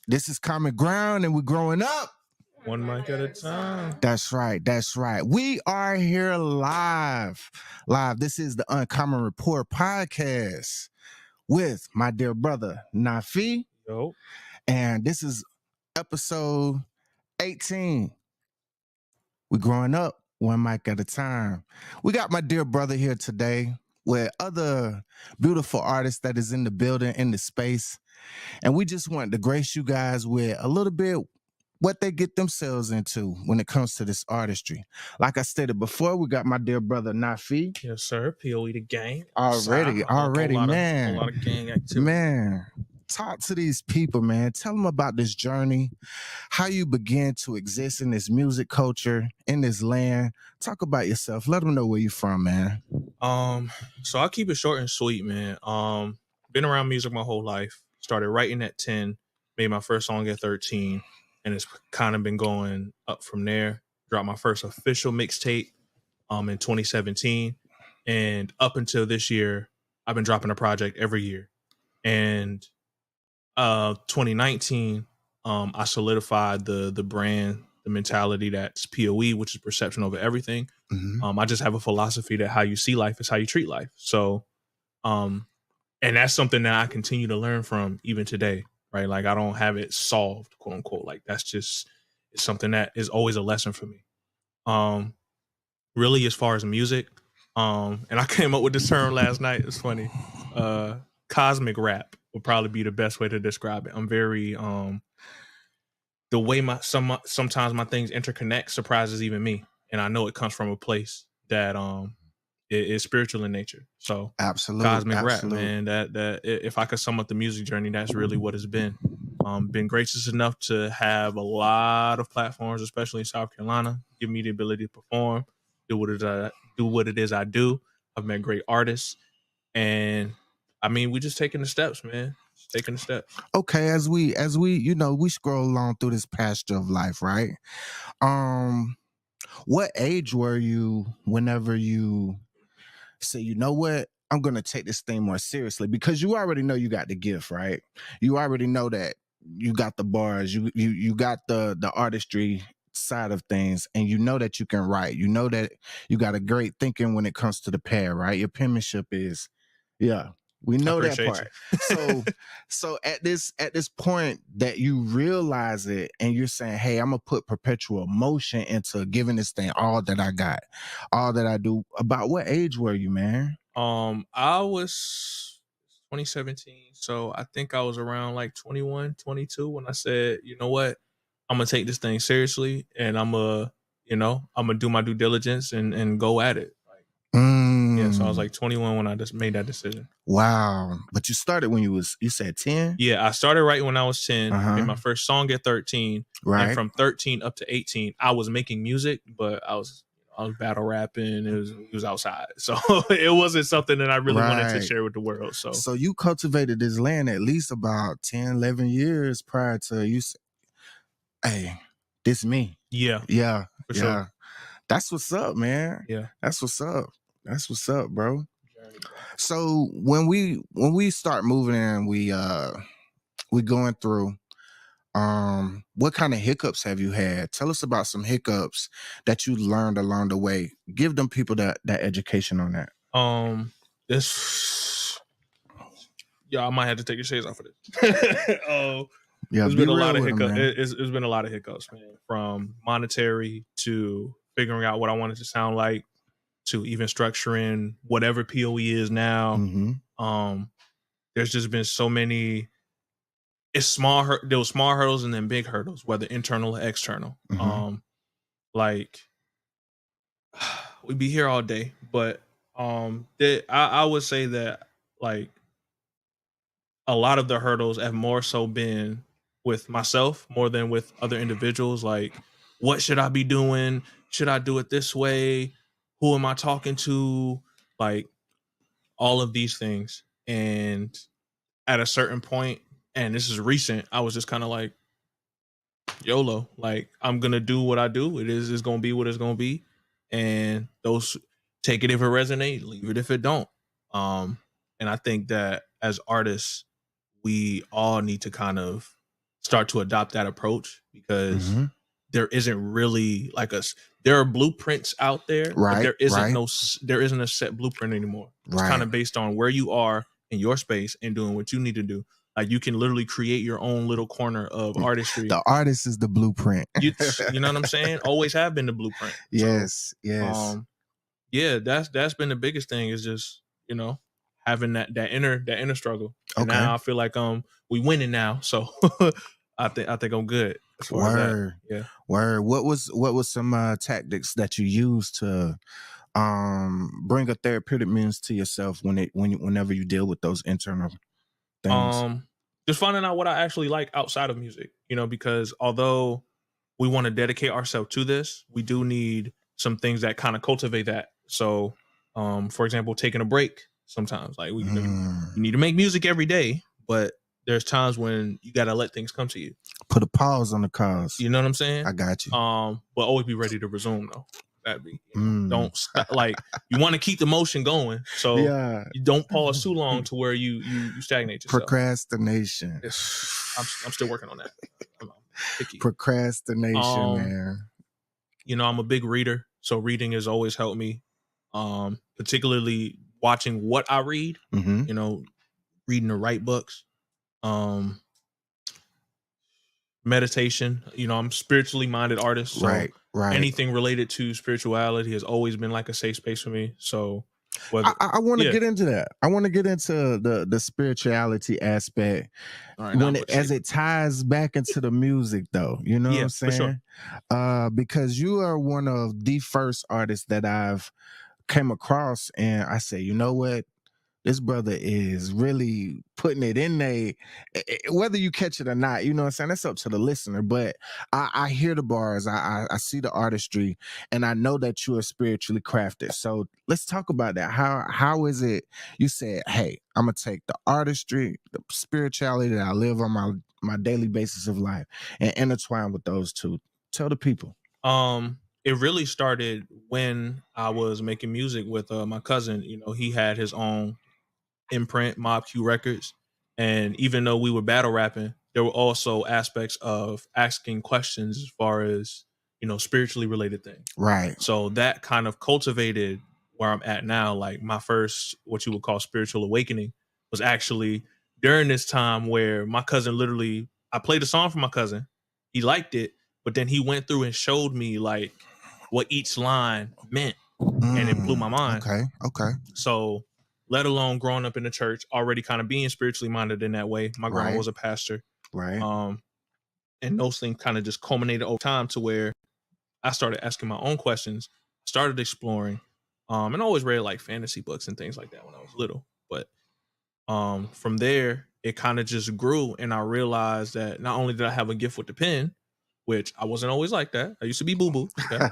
This is Common Ground, and we're growing up. One mic at a time. That's right. That's right. We are here live. This is the Uncommon Rapport podcast with my dear brother, NAAFIE. Yo. And this is episode 18. We're growing up one mic at a time. We got my dear brother here today with other beautiful artists that is in the building, in the space. And we just want to grace you guys with a little bit what they get themselves into when it comes to this artistry. Like I stated before, we got my dear brother NAAFIE. Yes, sir. P.O.E. the gang. Already, man. A lot of gang activity. Man, talk to these people, man. Tell them about this journey, how you began to exist in this music culture, in this land. Talk about yourself. Let them know where you're from, man. So I'll keep it short and sweet, man. Been around music my whole life. Started writing at 10, made my first song at 13, and it's kind of been going up from there. Dropped my first official mixtape in 2017, and up until this year, I've been dropping a project every year. And 2019, I solidified the brand, the mentality that's P.O.E., which is perception over everything. Mm-hmm. I just have a philosophy that how you see life is how you treat life. So, and that's something that I continue to learn from even today, right? Like I don't have it solved, quote unquote. Like that's just it's something that is always a lesson for me. Really, as far as music, and I came up with this term last night. It's funny. Cosmic rap would probably be the best way to describe it. I'm very the way sometimes my things interconnect surprises even me, and I know it comes from a place that is spiritual in nature. So Absolutely, cosmic rap, man. That if I could sum up the music journey, that's really what it's been. Been gracious enough to have a lot of platforms, especially in South Carolina, give me the ability to perform, do what it is I do. I've met great artists, and I mean, we just taking the steps, man. Just taking the steps. Okay, as we we scroll along through this pasture of life, right? What age were you whenever you say, you know what, I'm gonna take this thing more seriously? Because you already know you got the gift, right? You already know that you got the bars, you got the artistry side of things, and you know that you can write. You know that you got a great thinking when it comes to the pen, right? Your penmanship is, yeah. We know that part. So at this point that you realize it and you're saying, hey, I'm gonna put perpetual motion into giving this thing all that I got, all that I do. About what age were you, man? I was 2017. So I think I was around like 21, 22 when I said, you know what, I'm gonna take this thing seriously and I'm gonna do my due diligence and go at it. Yeah, so I was like 21 when I just made that decision. Wow. But you started when you said 10? Yeah, I started writing when I was 10. Made my first song at 13. Right. And from 13 up to 18, I was making music, but I was battle rapping. It was outside. So it wasn't something that I really wanted to share with the world. So you cultivated this land at least about 10, 11 years prior to you. Hey, this me. Yeah. Yeah. For sure. That's what's up, man. Yeah. That's what's up. That's what's up, bro. So when we start moving and we going through, what kind of hiccups have you had? Tell us about some hiccups that you learned along the way. Give them people that education on that. I might have to take your shades off of this. There's been a lot of hiccups. It's been a lot of hiccups, man. From monetary to figuring out what I wanted to sound like, to even structuring whatever P.O.E. is now. Mm-hmm. There's just been so many. There was small hurdles and then big hurdles, whether internal or external. Mm-hmm. Like we'd be here all day, but I would say that like a lot of the hurdles have more so been with myself more than with other individuals. Like, what should I be doing? Should I do it this way? Who am I talking to? Like all of these things. And at a certain point, and this is recent, I was just kind of like, YOLO. Like, I'm going to do what I do. It's going to be what it's going to be. And those, take it if it resonates, leave it if it don't. And I think that as artists, we all need to kind of start to adopt that approach, because Mhm. there isn't really like there are blueprints out there, but Right, right, there isn't a set blueprint anymore. It's kind right. of based on where you are in your space and doing what you need to do. Like you can literally create your own little corner of artistry. The artist is the blueprint. You know what I'm saying? Always have been the blueprint. Yes, So yes. yeah, that's been the biggest thing, is just, having that inner struggle. And Okay. now I feel like we winning now. So I think I'm good as far as that. Word. Yeah. Word. What was some tactics that you used to bring a therapeutic means to yourself whenever you deal with those internal things? Just finding out what I actually like outside of music, because although we want to dedicate ourselves to this, we do need some things that kind of cultivate that. So, for example, taking a break sometimes, like you need to make music every day, but there's times when you got to let things come to you. Put a pause on the cause. You know what I'm saying? I got you. But always be ready to resume though. That'd be, don't stop. Like you want to keep the motion going, so Yeah. you don't pause too long to where you stagnate yourself. Procrastination. I'm still working on that. I'm picky. Procrastination, man. I'm a big reader, so reading has always helped me. Particularly watching what I read. Mhm. Reading the right books. Meditation. I'm spiritually minded artist, so Right. anything related to spirituality has always been like a safe space for me. So I want to get into that. I want to get into the spirituality aspect as it ties back into the music, though. You know what I'm saying? For sure. Because you are one of the first artists that I've came across, and I say, you know what? This brother is really putting it in there, whether you catch it or not. You know what I'm saying? That's up to the listener. But I hear the bars, I see the artistry, and I know that you are spiritually crafted. So let's talk about that. How is it you said, hey, I'm gonna take the artistry, the spirituality that I live on my daily basis of life, and intertwine with those two? Tell the people. It really started when I was making music with my cousin. He had his own imprint, Mob Q Records, and even though we were battle rapping, there were also aspects of asking questions as far as spiritually related things. Right. So that kind of cultivated where I'm at now. Like my first, what you would call spiritual awakening, was actually during this time where my cousin literally, I played a song for my cousin, he liked it, but then he went through and showed me like what each line meant, and it blew my mind. Okay. So, let alone growing up in the church, already kind of being spiritually minded in that way. My grandma Right. was a pastor. Right. And those things kind of just culminated over time to where I started asking my own questions, started exploring, and I always read like fantasy books and things like that when I was little. But from there, it kind of just grew, and I realized that not only did I have a gift with the pen, which I wasn't always like that. I used to be boo boo. Okay?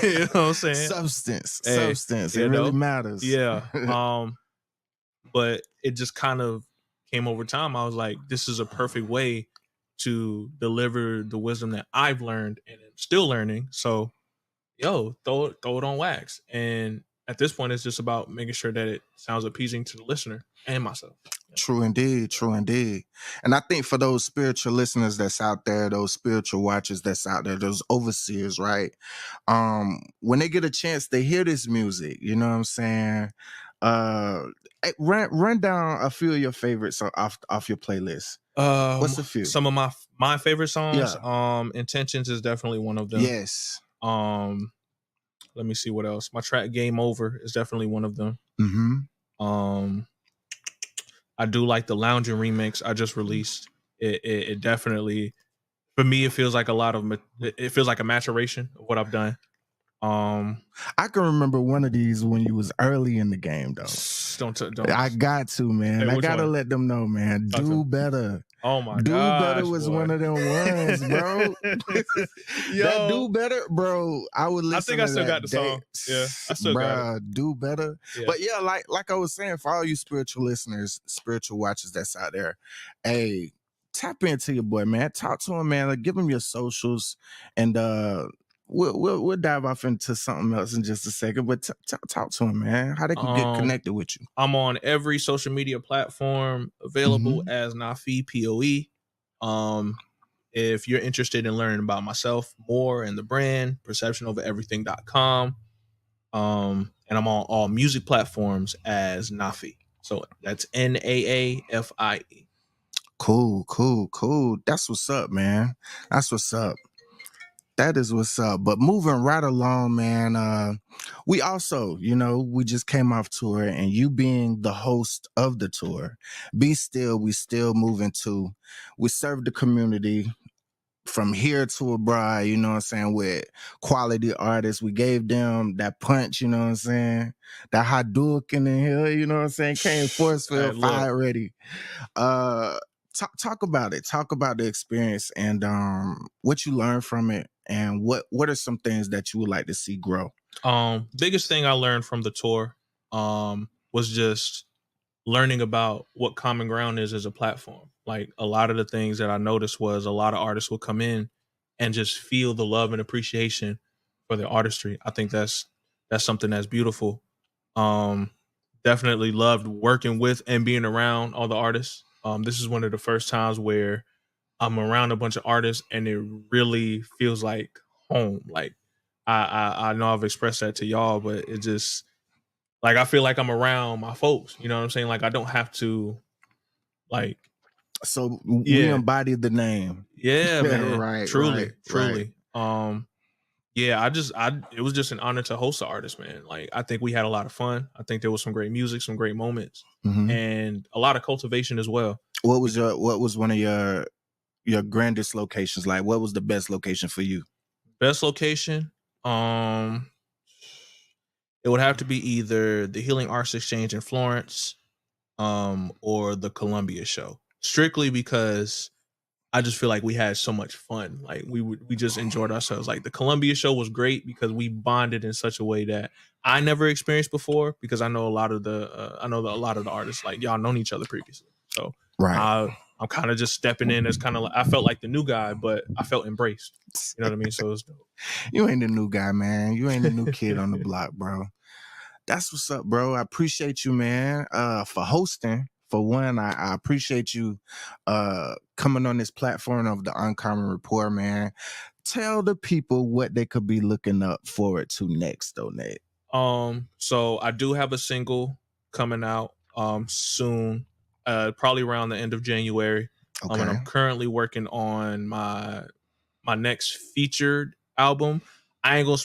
You know what I'm saying? Substance. Hey, It really matters. Yeah. But it just kind of came over time. I was like, this is a perfect way to deliver the wisdom that I've learned and am still learning. So, throw it on wax. And at this point, it's just about making sure that it sounds appeasing to the listener and myself. True indeed. And I think for those spiritual listeners that's out there, those spiritual watchers that's out there, those overseers, right? When they get a chance, they hear this music, you know what I'm saying? Run down a few of your favorites off your playlist. What's a few? Some of my favorite songs. Yeah. Intentions is definitely one of them. Yes. Let me see what else. My track Game Over is definitely one of them. I do like the Lounging remix I just released. It definitely, for me, it feels like it feels like a maturation of what I've done. I can remember one of these when you was early in the game, though. Don't. I got to, man. Hey, I gotta let them know, man. Do better. Oh my god. Do better was one of them ones, bro. That do better, bro. I would listen. I think I still got the song. Yeah, I still got it. Do better. Yeah. But yeah, like I was saying, for all you spiritual listeners, spiritual watchers that's out there, hey, tap into your boy, man. Talk to him, man. Like, give him your socials, and we'll dive off into something else in just a second. But talk to him, man. How they can get connected with you. I'm on every social media platform available as NAAFIE P.O.E. If you're interested in learning about myself more and the brand, perceptionovereverything.com. And I'm on all music platforms as NAAFIE. So that's NAAFIE. Cool. That's what's up, man. That's what's up. That is what's up. But moving right along, man, we also, we just came off tour, and you being the host of the tour, Be Still, we still moving to, we serve the community from here to abroad, you know what I'm saying, with quality artists. We gave them that punch, you know what I'm saying, that Hadouken in here, you know what I'm saying, came forceful, fire ready. Talk about it. Talk about the experience and what you learned from it, and what are some things that you would like to see grow. Biggest thing I learned from the tour was just learning about what common ground is as a platform. Like, a lot of the things that I noticed was a lot of artists will come in and just feel the love and appreciation for their artistry. I think that's something that's beautiful. Definitely loved working with and being around all the artists. This is one of the first times where I'm around a bunch of artists and it really feels like home. Like, I know I've expressed that to y'all, but it just, like, I feel like I'm around my folks. You know what I'm saying? Like, I don't have to, like. So we embodied the name. Yeah, man. Right. Truly. Right. It was just an honor to host the artist, man. Like, I think we had a lot of fun. I think there was some great music, some great moments, and a lot of cultivation as well. What was one of your grandest locations? Like, what was the best location for you? Best location? It would have to be either the Healing Arts Exchange in Florence, or the Columbia show. Strictly because I just feel like we had so much fun. Like, we just enjoyed ourselves. Like, the Columbia show was great because we bonded in such a way that I never experienced before, because I know a lot of the artists, like, y'all known each other previously. So right. I'm kind of just stepping in as kind of like, I felt like the new guy, but I felt embraced. You know what I mean? So it was dope. You ain't the new guy, man. You ain't the new kid on the block, bro. That's what's up, bro. I appreciate you, man, for hosting. For one, I appreciate you coming on this platform of the Uncommon Rapport, man. Tell the people what they could be looking up forward to next, though, Nate. So I do have a single coming out soon, probably around the end of January. Okay. And I'm currently working on my next featured album. I ain't gonna.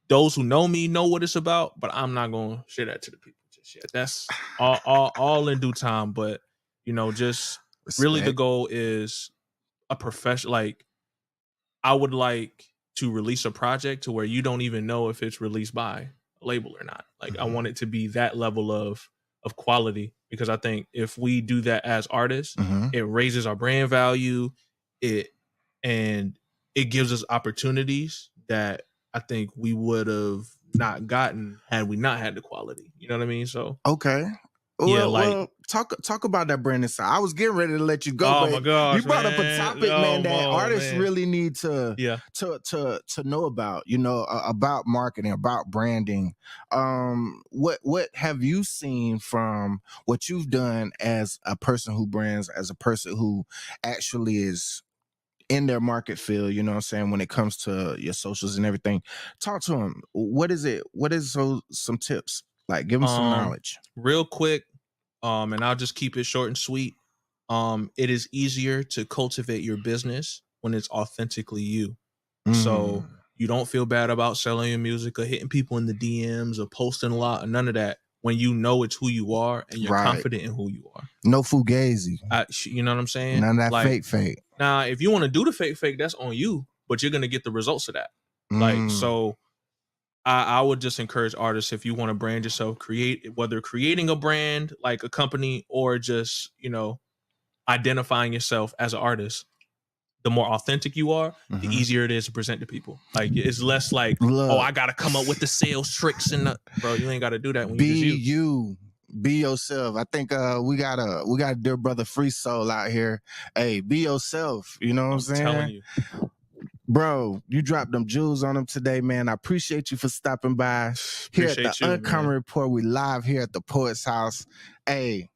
Those who know me know what it's about, but I'm not gonna share that to the people just yet. That's all in due time. But just Respect. Really the goal is a professional. Like, I would like to release a project to where you don't even know if it's released by a label or not. Like, I want it to be that level of quality, because I think if we do that as artists, it raises our brand value. It gives us opportunities that I think we would have not gotten had we not had the quality. You know what I mean? So okay. Well, talk about that branding side. I was getting ready to let you go, but my gosh, you brought up a topic, man, that artists really need to know about. About marketing, about branding. What have you seen from what you've done as a person who brands, as a person who actually is in their market field, you know what I'm saying, when it comes to your socials and everything? Talk to them. What is it? What is some tips? Like, give them some knowledge. Real quick, and I'll just keep it short and sweet. It is easier to cultivate your business when it's authentically you. So you don't feel bad about selling your music or hitting people in the DMs or posting a lot or none of that, when you know it's who you are and you're confident in who you are. No fugazi. You know what I'm saying? None of that fake. Now, if you want to do the fake, that's on you, but you're going to get the results of that. Like, so I would just encourage artists, if you want to brand yourself, whether creating a brand like a company or just, identifying yourself as an artist. The more authentic you are, the easier it is to present to people. Like, it's less like, I got to come up with the sales tricks bro, you ain't got to do that when you be yourself. I think we got a dear brother Free Soul out here. Hey, be yourself. You know what I'm saying? Telling you. Bro, you dropped them jewels on them today, man. I appreciate you for stopping by here at the Uncommon Report. We live here at the Poet's House. Hey,